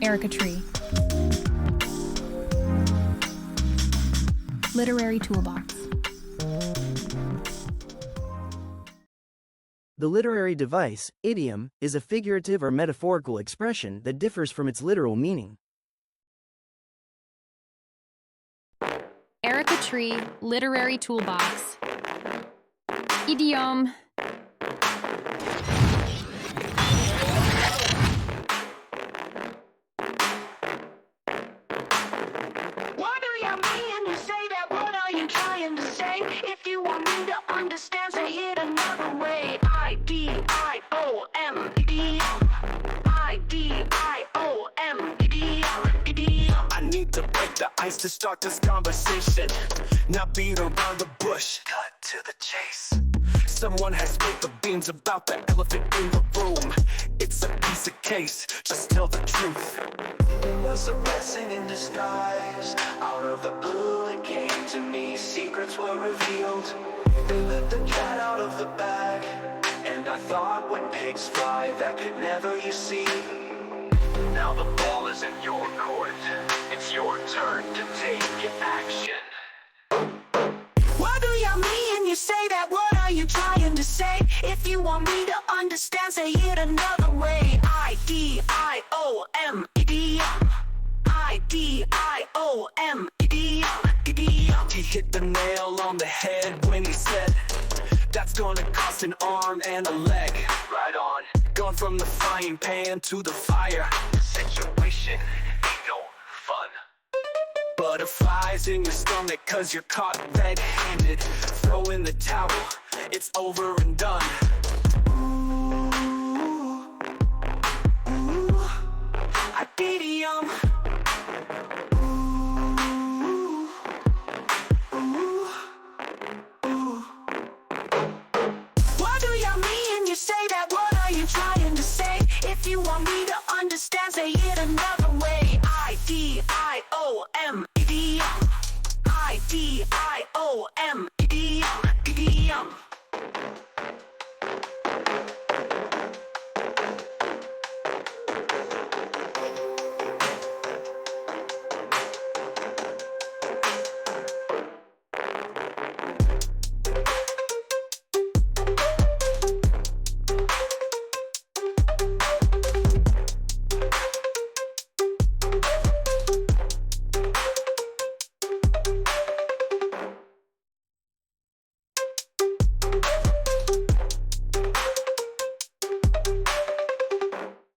Areca-Tree. Literary Toolbox. The literary device, idiom, is a figurative or metaphorical expression that differs from its literal meaning. Areca-Tree Literary Toolbox. IDIOM. What do you mean? You say that, what are you trying to say? If you want me to understand, say it another way. I-D-I-O-M, idiom. I-D-I-O-M, idiom, idiom. I need to break the ice to start this conversation, not beat around the bush. Cut to the chase. Someone has spilled the beans about the elephant in the room. It's a piece of case, just tell the truth. It was a blessing in disguise. Out of the blue it came to me, secrets were revealed. They let the cat out of the bag, and I thought when pigs fly that could never you see. Now the ball is in your court. It's your turn to take action. What do you mean? You say that, what are you trying to say? If you want me to understand, say it another way. I-D-I-O-M, idiom. I-D-I-O-M, idiom, idiom. He hit the nail on the head when he said, that's gonna cost an arm and a leg. Right on. Gone from the frying pan to the fire. Situation ain't no fun. Butterflies in your stomach cause you're caught red-handed. Throw in the towel, it's over and done. Idiom. What do you mean? You say that, what are you trying to say? If you want me to understand, say it another